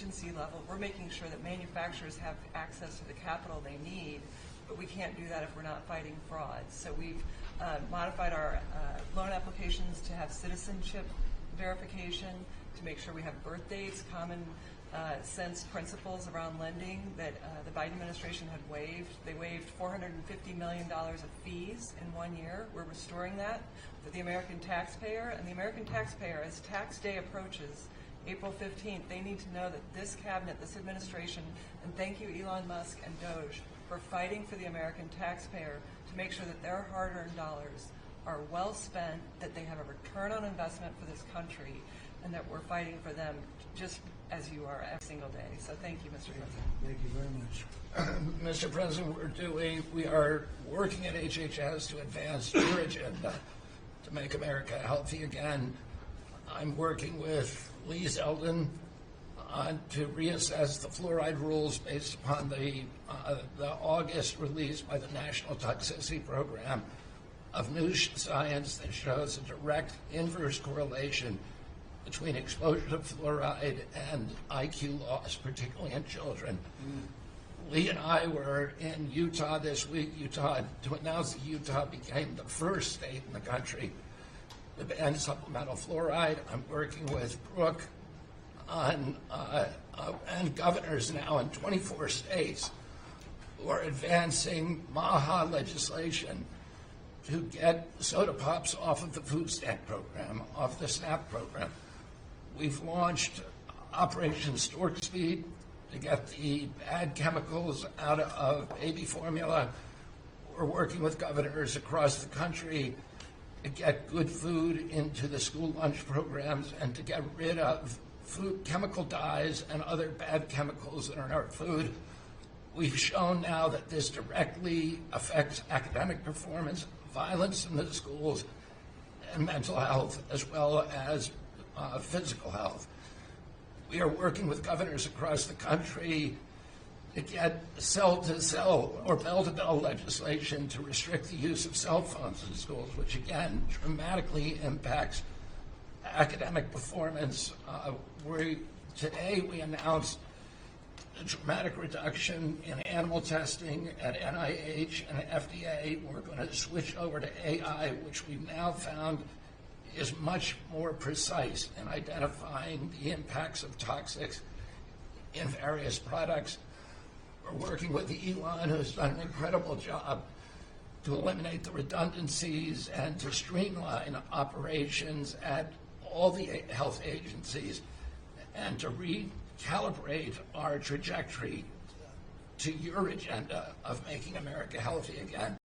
agency level, we're making sure that manufacturers have access to the capital they need, but we can't do that if we're not fighting fraud. So we've modified our loan applications to have citizenship verification, to make sure we have birth dates, common sense principles around lending that the Biden administration had waived. They waived $450 million of fees in 1 year. We're restoring that for the American taxpayer. And the American taxpayer, as tax day approaches, April 15th, they need to know that this cabinet, this administration, and thank you Elon Musk and Doge for fighting for the American taxpayer to make sure that their hard-earned dollars are well spent, that they have a return on investment for this country, and that we're fighting for them just as you are every single day. So thank you, Mr. President. Thank you very much. Mr. President, we are working at HHS to advance your agenda to make America healthy again. I'm working with Lee Zeldin to reassess the fluoride rules based upon the August release by the National Toxicity Program of new science that shows a direct inverse correlation between exposure to fluoride and IQ loss, particularly in children. Lee and I were in Utah this week, to announce that Utah became the first state in the country to ban supplemental fluoride. I'm working with Brooke on, and governors now in 24 states who are advancing MAHA legislation to get soda pops off of the food stamp program, off the SNAP program. We've launched Operation Stork Speed to get the bad chemicals out of baby formula. We're working with governors across the country to get good food into the school lunch programs and to get rid of food chemical dyes and other bad chemicals that are in our food. We've shown now that this directly affects academic performance, violence in the schools, and mental health, as well as physical health. We are working with governors across the country to get cell-to-cell or bell-to-bell legislation to restrict the use of cell phones in schools, which again dramatically impacts academic performance. Today we announced a dramatic reduction in animal testing at NIH and FDA. We're going to switch over to AI, which we've now found is much more precise in identifying the impacts of toxics in various products. We're working with Elon, who's done an incredible job to eliminate the redundancies and to streamline operations at all the health agencies and to recalibrate our trajectory to your agenda of making America healthy again.